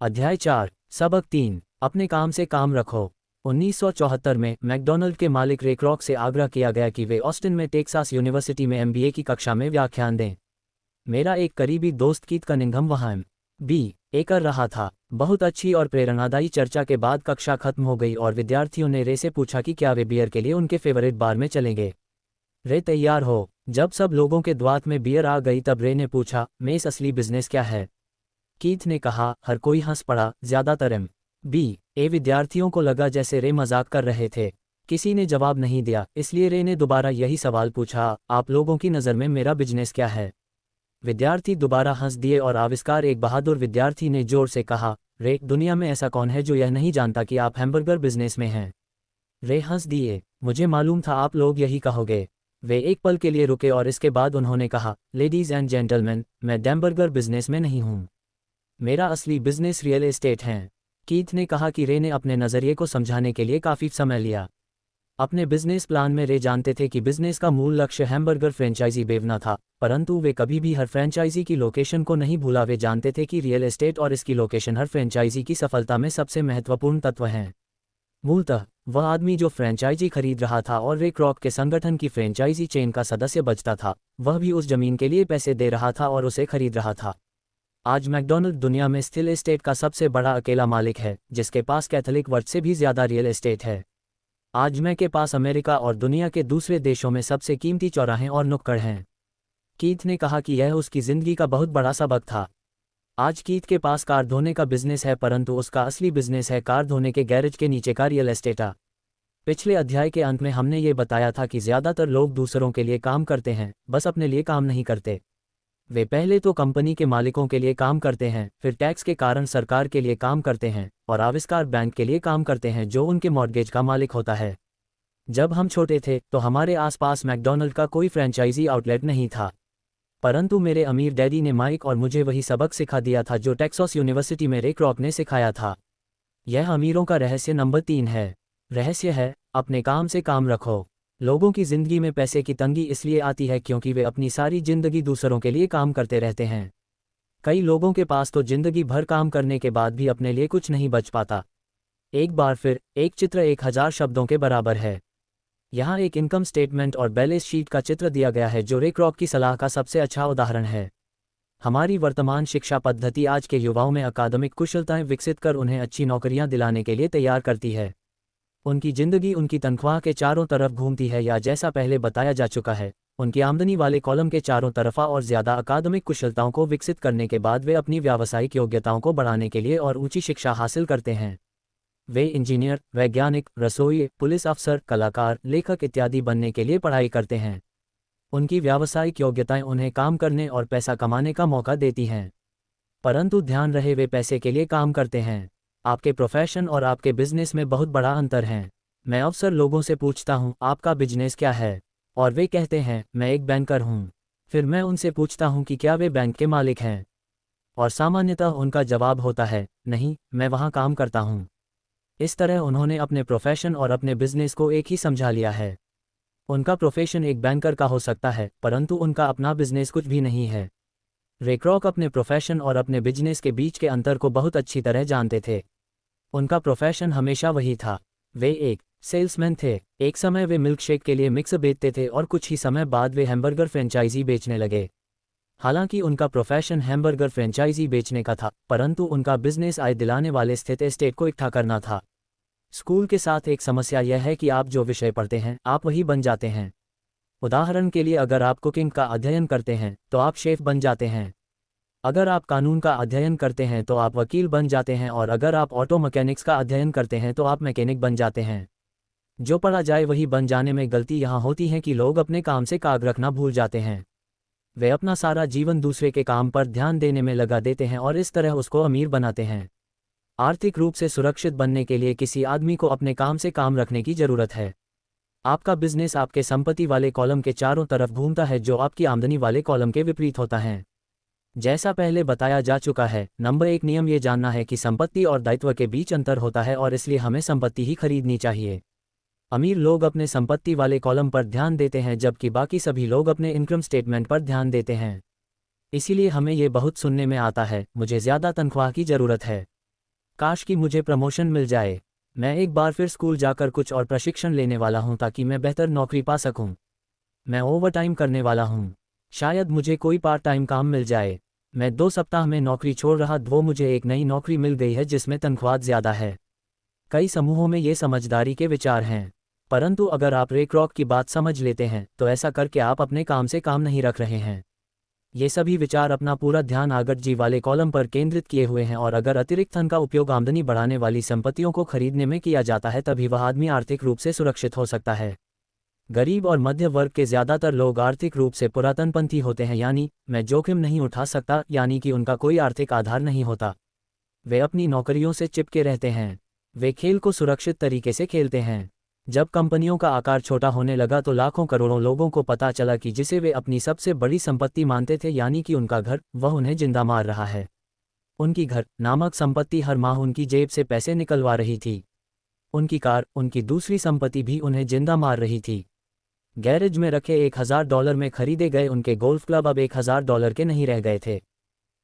अध्याय 4 सबक 3 अपने काम से काम रखो। 1974 में मैकडॉनल्ड के मालिक रे क्रॉक से आग्रह किया गया कि वे ऑस्टिन में टेक्सास यूनिवर्सिटी में एमबीए की कक्षा में व्याख्यान दें। मेरा एक करीबी दोस्त कीथ कनिंघम वहाँ एमबीए कर रहा था। बहुत अच्छी और प्रेरणादायी चर्चा के बाद कक्षा खत्म हो गई और विद्यार्थियों ने रे से पूछा कि क्या वे बियर के लिए उनके फेवरेट बार में चलेंगे। रे तैयार हो। जब सब लोगों के द्वात में बियर आ गई तब रे ने पूछा, मेस असली बिजनेस क्या है? कीथ ने कहा। हर कोई हंस पड़ा, ज्यादातर एमबीए विद्यार्थियों को लगा जैसे रे मजाक कर रहे थे। किसी ने जवाब नहीं दिया, इसलिए रे ने दोबारा यही सवाल पूछा, आप लोगों की नज़र में मेरा बिजनेस क्या है? विद्यार्थी दोबारा हंस दिए और आविष्कार एक बहादुर विद्यार्थी ने जोर से कहा, रे, दुनिया में ऐसा कौन है जो यह नहीं जानता कि आप हैमबर्गर बिजनेस में हैं? रे हंस दिए। मुझे मालूम था आप लोग यही कहोगे। वे एक पल के लिए रुके और इसके बाद उन्होंने कहा, लेडीज एंड जेंटलमैन, मैं हैमबर्गर बिजनेस में नहीं हूँ। मेरा असली बिजनेस रियल एस्टेट है। कीथ ने कहा कि रे ने अपने नज़रिए को समझाने के लिए काफ़ी समय लिया। अपने बिजनेस प्लान में रे जानते थे कि बिजनेस का मूल लक्ष्य हैमबर्गर फ्रेंचाइजी बेचना था, परंतु वे कभी भी हर फ्रेंचाइजी की लोकेशन को नहीं भूला। वे जानते थे कि रियल एस्टेट और इसकी लोकेशन हर फ्रेंचाइजी की सफलता में सबसे महत्वपूर्ण तत्व हैं। मूलतः वह आदमी जो फ्रेंचाइजी खरीद रहा था और रे क्रॉक के संगठन की फ्रेंचाइजी चेन का सदस्य बचता था, वह भी उस जमीन के लिए पैसे दे रहा था और उसे खरीद रहा था। आज मैकडॉनल्ड दुनिया में स्थिर एस्टेट का सबसे बड़ा अकेला मालिक है, जिसके पास कैथोलिक वर्ड से भी ज्यादा रियल एस्टेट है। आज मैं के पास अमेरिका और दुनिया के दूसरे देशों में सबसे कीमती चौराहे और नुक्कड़ हैं। कीथ ने कहा कि यह उसकी जिंदगी का बहुत बड़ा सबक था। आज कीथ के पास कार धोने का बिजनेस है, परंतु उसका असली बिजनेस है कार धोने के गैरेज के नीचे का रियल एस्टेट। पिछले अध्याय के अंत में हमने ये बताया था कि ज्यादातर लोग दूसरों के लिए काम करते हैं, बस अपने लिए काम नहीं करते। वे पहले तो कंपनी के मालिकों के लिए काम करते हैं, फिर टैक्स के कारण सरकार के लिए काम करते हैं, और आविष्कार बैंक के लिए काम करते हैं जो उनके मॉर्गेज का मालिक होता है। जब हम छोटे थे तो हमारे आसपास मैकडॉनल्ड का कोई फ्रेंचाइजी आउटलेट नहीं था, परंतु मेरे अमीर डैडी ने माइक और मुझे वही सबक सिखा दिया था जो टेक्सास यूनिवर्सिटी में रे क्रॉक ने सिखाया था। यह अमीरों का रहस्य नंबर 3 है। रहस्य है, अपने काम से काम रखो। लोगों की जिंदगी में पैसे की तंगी इसलिए आती है क्योंकि वे अपनी सारी जिंदगी दूसरों के लिए काम करते रहते हैं। कई लोगों के पास तो जिंदगी भर काम करने के बाद भी अपने लिए कुछ नहीं बच पाता। एक बार फिर, एक चित्र 1000 शब्दों के बराबर है। यहाँ एक इनकम स्टेटमेंट और बैलेंस शीट का चित्र दिया गया है जो रे क्रॉक की सलाह का सबसे अच्छा उदाहरण है। हमारी वर्तमान शिक्षा पद्धति आज के युवाओं में अकादमिक कुशलताएं विकसित कर उन्हें अच्छी नौकरियां दिलाने के लिए तैयार करती है। उनकी जिंदगी उनकी तनख्वाह के चारों तरफ घूमती है, या जैसा पहले बताया जा चुका है, उनकी आमदनी वाले कॉलम के चारों तरफा, और ज़्यादा अकादमिक कुशलताओं को विकसित करने के बाद वे अपनी व्यावसायिक योग्यताओं को बढ़ाने के लिए और ऊंची शिक्षा हासिल करते हैं। वे इंजीनियर, वैज्ञानिक, रसोई, पुलिस अफसर, कलाकार, लेखक इत्यादि बनने के लिए पढ़ाई करते हैं। उनकी व्यावसायिक योग्यताएं उन्हें काम करने और पैसा कमाने का मौका देती हैं, परंतु ध्यान रहे वे पैसे के लिए काम करते हैं। आपके प्रोफेशन और आपके बिजनेस में बहुत बड़ा अंतर है। मैं अक्सर लोगों से पूछता हूं, आपका बिजनेस क्या है? और वे कहते हैं, मैं एक बैंकर हूं। फिर मैं उनसे पूछता हूं कि क्या वे बैंक के मालिक हैं? और सामान्यतः उनका जवाब होता है, नहीं, मैं वहां काम करता हूं। इस तरह उन्होंने अपने प्रोफेशन और अपने बिजनेस को एक ही समझा लिया है। उनका प्रोफेशन एक बैंकर का हो सकता है, परंतु उनका अपना बिजनेस कुछ भी नहीं है। रे क्रॉक अपने प्रोफेशन और अपने बिजनेस के बीच के अंतर को बहुत अच्छी तरह जानते थे। उनका प्रोफेशन हमेशा वही था। वे एक सेल्समैन थे। एक समय वे मिल्कशेक के लिए मिक्स बेचते थे और कुछ ही समय बाद वे हैमबर्गर फ्रेंचाइजी बेचने लगे। हालांकि उनका प्रोफेशन हैमबर्गर फ्रेंचाइजी बेचने का था, परंतु उनका बिजनेस आय दिलाने वाले स्थित एस्टेट को इकट्ठा करना था। स्कूल के साथ एक समस्या यह है कि आप जो विषय पढ़ते हैं आप वही बन जाते हैं। उदाहरण के लिए, अगर आप कुकिंग का अध्ययन करते हैं तो आप शेफ बन जाते हैं। अगर आप कानून का अध्ययन करते हैं तो आप वकील बन जाते हैं, और अगर आप ऑटो मैकेनिक्स का अध्ययन करते हैं तो आप मैकेनिक बन जाते हैं। जो पढ़ा जाए वही बन जाने में गलती यहाँ होती है कि लोग अपने काम से काग रखना भूल जाते हैं। वे अपना सारा जीवन दूसरे के काम पर ध्यान देने में लगा देते हैं और इस तरह उसको अमीर बनाते हैं। आर्थिक रूप से सुरक्षित बनने के लिए किसी आदमी को अपने काम से काम रखने की जरूरत है। आपका बिजनेस आपके संपत्ति वाले कॉलम के चारों तरफ घूमता है, जो आपकी आमदनी वाले कॉलम के विपरीत होता है। जैसा पहले बताया जा चुका है, नंबर 1 नियम ये जानना है कि संपत्ति और दायित्व के बीच अंतर होता है, और इसलिए हमें संपत्ति ही खरीदनी चाहिए। अमीर लोग अपने संपत्ति वाले कॉलम पर ध्यान देते हैं, जबकि बाकी सभी लोग अपने इनकम स्टेटमेंट पर ध्यान देते हैं। इसीलिए हमें ये बहुत सुनने में आता है, मुझे ज़्यादा तनख्वाह की ज़रूरत है। काश कि मुझे प्रमोशन मिल जाए। मैं एक बार फिर स्कूल जाकर कुछ और प्रशिक्षण लेने वाला हूँ ताकि मैं बेहतर नौकरी पा सकूँ। मैं ओवरटाइम करने वाला हूँ। शायद मुझे कोई पार्ट टाइम काम मिल जाए। मैं 2 सप्ताह में नौकरी छोड़ रहा वो मुझे एक नई नौकरी मिल गई है जिसमें तनख्वाह ज़्यादा है। कई समूहों में ये समझदारी के विचार हैं, परंतु अगर आप रे क्रॉक की बात समझ लेते हैं तो ऐसा करके आप अपने काम से काम नहीं रख रहे हैं। ये सभी विचार अपना पूरा ध्यान आगत जी वाले कॉलम पर केंद्रित किए हुए हैं और अगर अतिरिक्त धन का उपयोग आमदनी बढ़ाने वाली संपत्तियों को खरीदने में किया जाता है तभी वह आदमी आर्थिक रूप से सुरक्षित हो सकता है। गरीब और मध्य वर्ग के ज़्यादातर लोग आर्थिक रूप से पुरातनपंथी होते हैं, यानी मैं जोखिम नहीं उठा सकता, यानी कि उनका कोई आर्थिक आधार नहीं होता। वे अपनी नौकरियों से चिपके रहते हैं। वे खेल को सुरक्षित तरीके से खेलते हैं। जब कंपनियों का आकार छोटा होने लगा तो लाखों करोड़ों लोगों को पता चला कि जिसे वे अपनी सबसे बड़ी संपत्ति मानते थे, यानी कि उनका घर, वह उन्हें जिंदा मार रहा है। उनकी घर नामक संपत्ति हर माह उनकी जेब से पैसे निकलवा रही थी। उनकी कार, उनकी दूसरी संपत्ति, भी उन्हें जिंदा मार रही थी। गैरेज में रखे $1000 में खरीदे गए उनके गोल्फ क्लब अब $1000 के नहीं रह गए थे।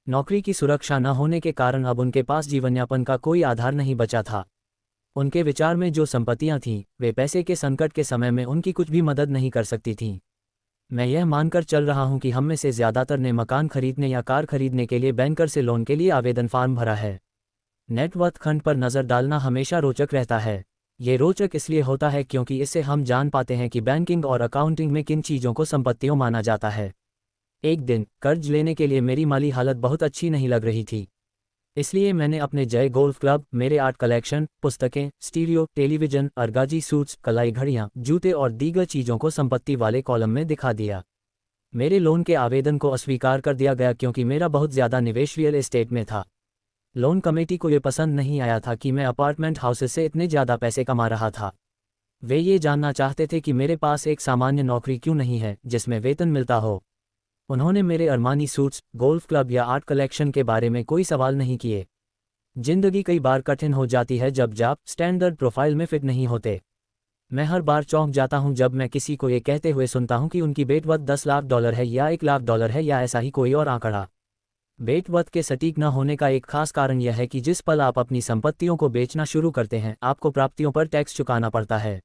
नौकरी की सुरक्षा न होने के कारण अब उनके पास जीवनयापन का कोई आधार नहीं बचा था। उनके विचार में जो संपत्तियां थीं, वे पैसे के संकट के समय में उनकी कुछ भी मदद नहीं कर सकती थीं। मैं यह मानकर चल रहा हूं कि हम में से ज़्यादातर ने मकान खरीदने या कार खरीदने के लिए बैंकर से लोन के लिए आवेदन फॉर्म भरा है। नेटवर्थ खंड पर नज़र डालना हमेशा रोचक रहता है। ये रोचक इसलिए होता है क्योंकि इससे हम जान पाते हैं कि बैंकिंग और अकाउंटिंग में किन चीज़ों को संपत्तियों माना जाता है। एक दिन कर्ज लेने के लिए मेरी माली हालत बहुत अच्छी नहीं लग रही थी। इसलिए मैंने अपने जय गोल्फ क्लब, मेरे आर्ट कलेक्शन, पुस्तकें, स्टीरियो, टेलीविज़न, अर्गाजी सूट्स, कलाई घड़ियाँ, जूते और दीगर चीज़ों को संपत्ति वाले कॉलम में दिखा दिया। मेरे लोन के आवेदन को अस्वीकार कर दिया गया क्योंकि मेरा बहुत ज़्यादा निवेश रियल एस्टेट में था। लोन कमेटी को ये पसंद नहीं आया था कि मैं अपार्टमेंट हाउसेस से इतने ज़्यादा पैसे कमा रहा था। वे ये जानना चाहते थे कि मेरे पास एक सामान्य नौकरी क्यों नहीं है जिसमें वेतन मिलता हो। उन्होंने मेरे अरमानी सूट्स, गोल्फ क्लब या आर्ट कलेक्शन के बारे में कोई सवाल नहीं किए। जिंदगी कई बार कठिन हो जाती है जब आप स्टैंडर्ड प्रोफाइल में फिट नहीं होते। मैं हर बार चौंक जाता हूं जब मैं किसी को ये कहते हुए सुनता हूं कि उनकी बेटवत $10 लाख है या $1 लाख है या ऐसा ही कोई और आंकड़ा। बेटवत के सटीक न होने का एक खास कारण यह है कि जिस पल आप अपनी संपत्तियों को बेचना शुरू करते हैं, आपको प्राप्तियों पर टैक्स चुकाना पड़ता है।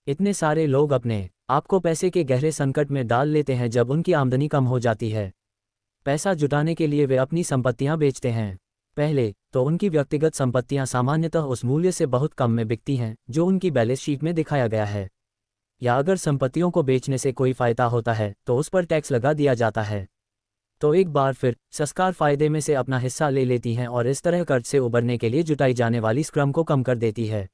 इतने सारे लोग अपने आपको पैसे के गहरे संकट में डाल लेते हैं जब उनकी आमदनी कम हो जाती है। पैसा जुटाने के लिए वे अपनी संपत्तियां बेचते हैं। पहले तो उनकी व्यक्तिगत संपत्तियां सामान्यतः उस मूल्य से बहुत कम में बिकती हैं जो उनकी बैलेंस शीट में दिखाया गया है, या अगर संपत्तियों को बेचने से कोई फ़ायदा होता है तो उस पर टैक्स लगा दिया जाता है। तो एक बार फिर सरकार फ़ायदे में से अपना हिस्सा ले लेती हैं और इस तरह कर्ज से उबरने के लिए जुटाई जाने वाली श्रम को कम कर देती है।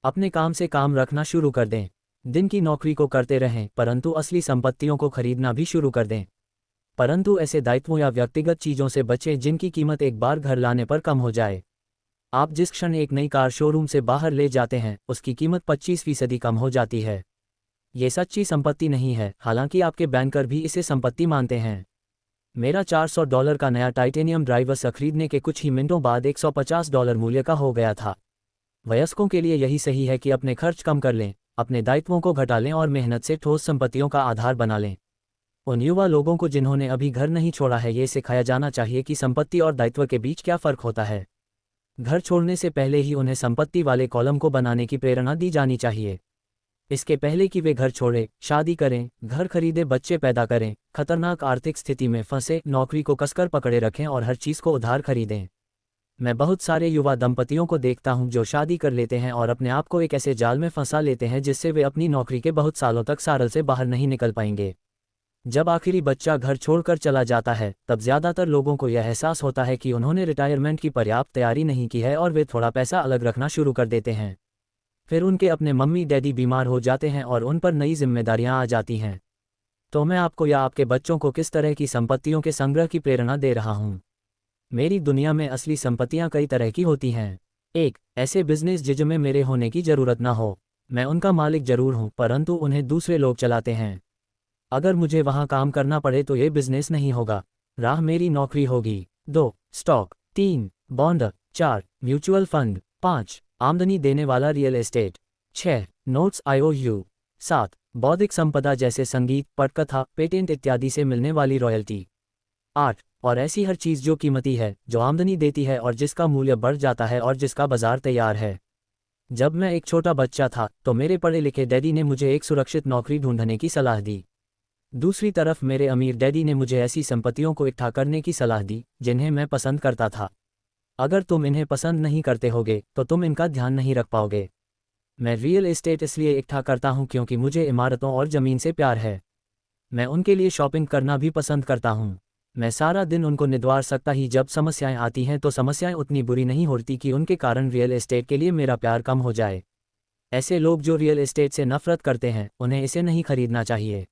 अपने काम से काम रखना शुरू कर दें। दिन की नौकरी को करते रहें, परंतु असली संपत्तियों को खरीदना भी शुरू कर दें। परंतु ऐसे दायित्वों या व्यक्तिगत चीज़ों से बचें जिनकी कीमत एक बार घर लाने पर कम हो जाए। आप जिस क्षण एक नई कार शोरूम से बाहर ले जाते हैं, उसकी कीमत 25% कम हो जाती है। ये सच्ची संपत्ति नहीं है, हालांकि आपके बैंकर भी इसे संपत्ति मानते हैं। मेरा $400 का नया टाइटेनियम ड्राइवर्स खरीदने के कुछ ही मिनटों बाद $150 मूल्य का हो गया था। वयस्कों के लिए यही सही है कि अपने खर्च कम कर लें, अपने दायित्वों को घटा लें और मेहनत से ठोस संपत्तियों का आधार बना लें। उन युवा लोगों को जिन्होंने अभी घर नहीं छोड़ा है, ये सिखाया जाना चाहिए कि संपत्ति और दायित्व के बीच क्या फ़र्क होता है। घर छोड़ने से पहले ही उन्हें संपत्ति वाले कॉलम को बनाने की प्रेरणा दी जानी चाहिए। इसके पहले कि वे घर छोड़ें, शादी करें, घर खरीदें, बच्चे पैदा करें, खतरनाक आर्थिक स्थिति में फंसे, नौकरी को कसकर पकड़े रखें और हर चीज़ को उधार खरीदें। मैं बहुत सारे युवा दंपतियों को देखता हूं जो शादी कर लेते हैं और अपने आप को एक ऐसे जाल में फंसा लेते हैं जिससे वे अपनी नौकरी के बहुत सालों तक सारल से बाहर नहीं निकल पाएंगे। जब आखिरी बच्चा घर छोड़कर चला जाता है, तब ज़्यादातर लोगों को यह एहसास होता है कि उन्होंने रिटायरमेंट की पर्याप्त तैयारी नहीं की है और वे थोड़ा पैसा अलग रखना शुरू कर देते हैं। फिर उनके अपने मम्मी डैडी बीमार हो जाते हैं और उन पर नई जिम्मेदारियां आ जाती हैं। तो मैं आपको या आपके बच्चों को किस तरह की संपत्तियों के संग्रह की प्रेरणा दे रहा हूं? मेरी दुनिया में असली संपत्तियां कई तरह की होती हैं। एक, ऐसे बिजनेस जिनमें मेरे होने की ज़रूरत ना हो। मैं उनका मालिक जरूर हूं, परंतु उन्हें दूसरे लोग चलाते हैं। अगर मुझे वहां काम करना पड़े तो ये बिजनेस नहीं होगा, राह मेरी नौकरी होगी। 2, स्टॉक। 3, बॉन्ड। 4, mutual fund. 5, आमदनी देने वाला रियल एस्टेट। 6, notes IOU। 7, बौद्धिक संपदा जैसे संगीत, पटकथा, पेटेंट इत्यादि से मिलने वाली रॉयल्टी। 8, और ऐसी हर चीज़ जो कीमती है, जो आमदनी देती है और जिसका मूल्य बढ़ जाता है और जिसका बाजार तैयार है। जब मैं एक छोटा बच्चा था तो मेरे पढ़े लिखे डैडी ने मुझे एक सुरक्षित नौकरी ढूंढने की सलाह दी। दूसरी तरफ मेरे अमीर डैडी ने मुझे ऐसी संपत्तियों को इकट्ठा करने की सलाह दी जिन्हें मैं पसंद करता था। अगर तुम इन्हें पसंद नहीं करते होगे तो तुम इनका ध्यान नहीं रख पाओगे। मैं रियल एस्टेट इसलिए इकट्ठा करता हूँ क्योंकि मुझे इमारतों और ज़मीन से प्यार है। मैं उनके लिए शॉपिंग करना भी पसंद करता हूँ। मैं सारा दिन उनको निद्वार सकता ही जब समस्याएं आती हैं तो समस्याएं उतनी बुरी नहीं होती कि उनके कारण रियल एस्टेट के लिए मेरा प्यार कम हो जाए। ऐसे लोग जो रियल एस्टेट से नफरत करते हैं उन्हें इसे नहीं खरीदना चाहिए।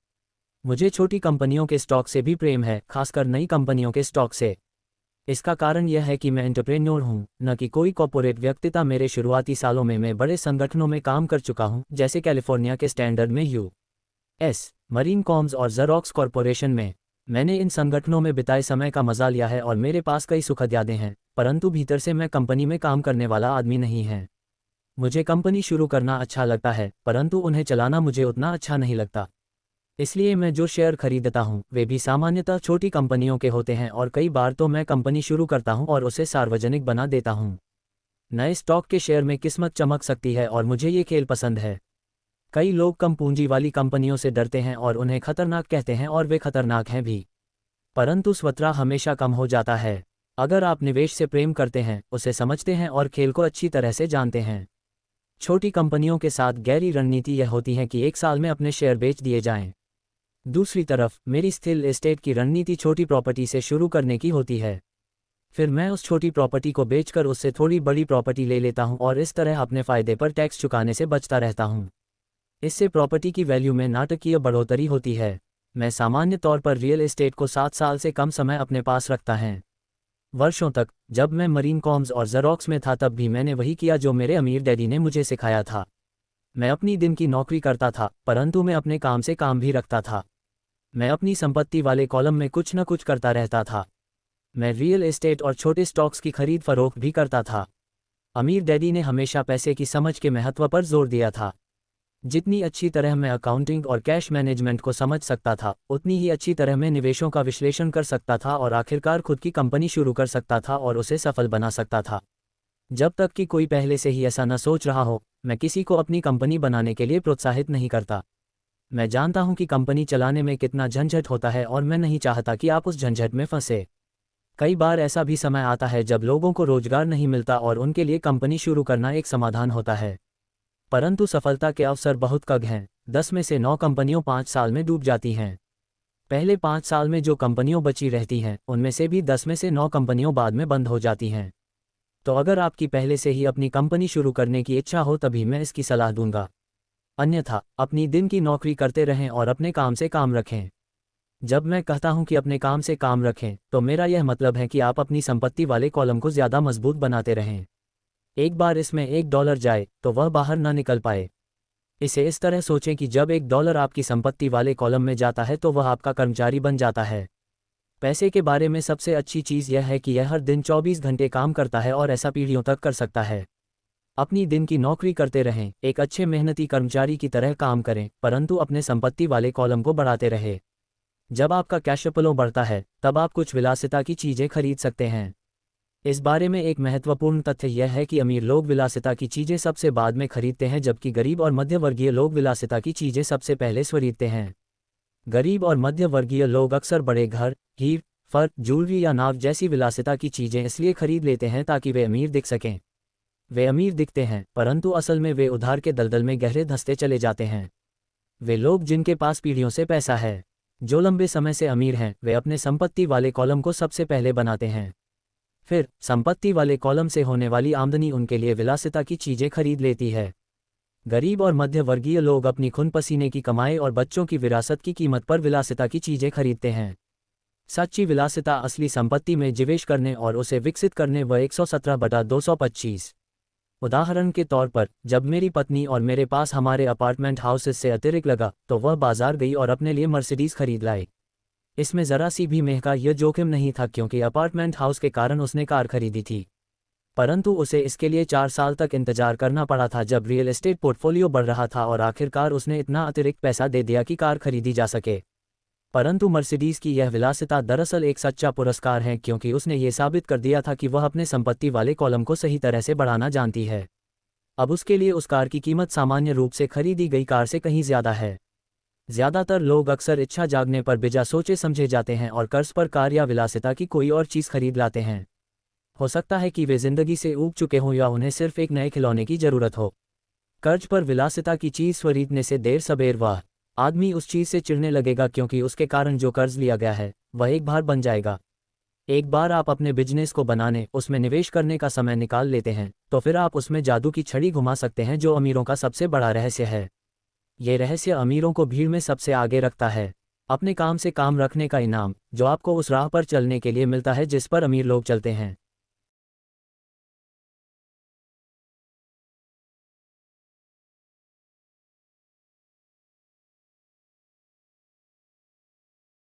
मुझे छोटी कंपनियों के स्टॉक से भी प्रेम है, खासकर नई कंपनियों के स्टॉक से। इसका कारण यह है कि मैं एंटरप्रेन्योर हूँ, न कि कोई कॉर्पोरेट व्यक्तिता। मेरे शुरुआती सालों में मैं बड़े संगठनों में काम कर चुका हूँ, जैसे कैलिफोर्निया के स्टैंडर्ड में यूएस मरीन कॉम्स और ज़ेरॉक्स कॉरपोरेशन में। मैंने इन संगठनों में बिताए समय का मजा लिया है और मेरे पास कई सुखद यादें हैं, परंतु भीतर से मैं कंपनी में काम करने वाला आदमी नहीं है। मुझे कंपनी शुरू करना अच्छा लगता है, परंतु उन्हें चलाना मुझे उतना अच्छा नहीं लगता। इसलिए मैं जो शेयर खरीदता हूँ वे भी सामान्यतः छोटी कंपनियों के होते हैं और कई बार तो मैं कंपनी शुरू करता हूँ और उसे सार्वजनिक बना देता हूँ। नए स्टॉक के शेयर में किस्मत चमक सकती है और मुझे ये खेल पसंद है। कई लोग कम पूंजी वाली कंपनियों से डरते हैं और उन्हें खतरनाक कहते हैं और वे खतरनाक हैं भी, परंतु स्वतः हमेशा कम हो जाता है। अगर आप निवेश से प्रेम करते हैं, उसे समझते हैं और खेल को अच्छी तरह से जानते हैं। छोटी कंपनियों के साथ गहरी रणनीति यह होती है कि एक साल में अपने शेयर बेच दिए जाएं। दूसरी तरफ मेरी स्थिर एस्टेट की रणनीति छोटी प्रॉपर्टी से शुरू करने की होती है। फिर मैं उस छोटी प्रॉपर्टी को बेचकर उससे थोड़ी बड़ी प्रॉपर्टी ले लेता हूं और इस तरह अपने फ़ायदे पर टैक्स चुकाने से बचता रहता हूं। इससे प्रॉपर्टी की वैल्यू में नाटकीय बढ़ोतरी होती है। मैं सामान्य तौर पर रियल एस्टेट को 7 साल से कम समय अपने पास रखता है। वर्षों तक जब मैं मरीन कॉम्स और ज़ेरॉक्स में था तब भी मैंने वही किया जो मेरे अमीर डैडी ने मुझे सिखाया था। मैं अपनी दिन की नौकरी करता था, परंतु मैं अपने काम से काम भी रखता था। मैं अपनी संपत्ति वाले कॉलम में कुछ न कुछ करता रहता था। मैं रियल एस्टेट और छोटे स्टॉक्स की खरीद फरोख्त भी करता था। अमीर डैडी ने हमेशा पैसे की समझ के महत्व पर जोर दिया था। जितनी अच्छी तरह मैं अकाउंटिंग और कैश मैनेजमेंट को समझ सकता था, उतनी ही अच्छी तरह मैं निवेशों का विश्लेषण कर सकता था और आखिरकार खुद की कंपनी शुरू कर सकता था और उसे सफल बना सकता था। जब तक कि कोई पहले से ही ऐसा न सोच रहा हो, मैं किसी को अपनी कंपनी बनाने के लिए प्रोत्साहित नहीं करता। मैं जानता हूं कि कंपनी चलाने में कितना झंझट होता है और मैं नहीं चाहता कि आप उस झंझट में फंसे। कई बार ऐसा भी समय आता है जब लोगों को रोजगार नहीं मिलता और उनके लिए कंपनी शुरू करना एक समाधान होता है, परंतु सफलता के अवसर बहुत कम हैं। 10 में से 9 कंपनियों 5 साल में डूब जाती हैं। पहले 5 साल में जो कंपनियों बची रहती हैं उनमें से भी 10 में से 9 कंपनियों बाद में बंद हो जाती हैं। तो अगर आपकी पहले से ही अपनी कंपनी शुरू करने की इच्छा हो तभी मैं इसकी सलाह दूंगा। अन्यथा अपनी दिन की नौकरी करते रहें और अपने काम से काम रखें। जब मैं कहता हूं कि अपने काम से काम रखें तो मेरा यह मतलब है कि आप अपनी संपत्ति वाले कॉलम को ज़्यादा मजबूत बनाते रहें। एक बार इसमें $1 जाए तो वह बाहर ना निकल पाए। इसे इस तरह सोचें कि जब $1 आपकी संपत्ति वाले कॉलम में जाता है तो वह आपका कर्मचारी बन जाता है। पैसे के बारे में सबसे अच्छी चीज़ यह है कि यह हर दिन 24 घंटे काम करता है और ऐसा पीढ़ियों तक कर सकता है। अपनी दिन की नौकरी करते रहें, एक अच्छे मेहनती कर्मचारी की तरह काम करें, परंतु अपने संपत्ति वाले कॉलम को बढ़ाते रहें। जब आपका कैश फ्लो बढ़ता है तब आप कुछ विलासिता की चीज़ें खरीद सकते हैं। इस बारे में एक महत्वपूर्ण तथ्य यह है कि अमीर लोग विलासिता की चीज़ें सबसे बाद में खरीदते हैं, जबकि गरीब और मध्यवर्गीय लोग विलासिता की चीज़ें सबसे पहले खरीदते हैं। गरीब और मध्यवर्गीय लोग अक्सर बड़े घर, हीर, फर, ज्वेलरी या नाव जैसी विलासिता की चीज़ें इसलिए खरीद लेते हैं ताकि वे अमीर दिख सकें। वे अमीर दिखते हैं, परंतु असल में वे उधार के दलदल में गहरे धंसते चले जाते हैं। वे लोग जिनके पास पीढ़ियों से पैसा है, जो लंबे समय से अमीर हैं, वे अपने संपत्ति वाले कॉलम को सबसे पहले बनाते हैं। फिर संपत्ति वाले कॉलम से होने वाली आमदनी उनके लिए विलासिता की चीज़ें खरीद लेती है। गरीब और मध्यवर्गीय लोग अपनी खून पसीने की कमाई और बच्चों की विरासत की कीमत पर विलासिता की चीज़ें खरीदते हैं। सच्ची विलासिता असली संपत्ति में निवेश करने और उसे विकसित करने व 117/225। उदाहरण के तौर पर, जब मेरी पत्नी और मेरे पास हमारे अपार्टमेंट हाउसेस से अतिरिक्त लगा तो वह बाजार गई और अपने लिए मर्सिडीज खरीद लाई। इसमें ज़रा सी भी महंगा का यह जोखिम नहीं था क्योंकि अपार्टमेंट हाउस के कारण उसने कार खरीदी थी, परंतु उसे इसके लिए 4 साल तक इंतजार करना पड़ा था जब रियल एस्टेट पोर्टफोलियो बढ़ रहा था और आखिरकार उसने इतना अतिरिक्त पैसा दे दिया कि कार खरीदी जा सके। परंतु मर्सिडीज की यह विलासिता दरअसल एक सच्चा पुरस्कार है, क्योंकि उसने ये साबित कर दिया था कि वह अपने संपत्ति वाले कॉलम को सही तरह से बढ़ाना जानती है। अब उसके लिए उस कार की कीमत सामान्य रूप से खरीदी गई कार से कहीं ज़्यादा है। ज़्यादातर लोग अक्सर इच्छा जागने पर बिना सोचे समझे जाते हैं और कर्ज पर कार या विलासिता की कोई और चीज़ खरीद लाते हैं। हो सकता है कि वे ज़िंदगी से ऊब चुके हों या उन्हें सिर्फ एक नए खिलौने की ज़रूरत हो। कर्ज पर विलासिता की चीज़ खरीदने से देर सबेर वह आदमी उस चीज़ से चिढ़ने लगेगा, क्योंकि उसके कारण जो कर्ज लिया गया है वह एक भार बन जाएगा। एक बार आप अपने बिजनेस को बनाने, उसमें निवेश करने का समय निकाल लेते हैं, तो फिर आप उसमें जादू की छड़ी घुमा सकते हैं, जो अमीरों का सबसे बड़ा रहस्य है। ये रहस्य अमीरों को भीड़ में सबसे आगे रखता है। अपने काम से काम रखने का इनाम, जो आपको उस राह पर चलने के लिए मिलता है जिस पर अमीर लोग चलते हैं।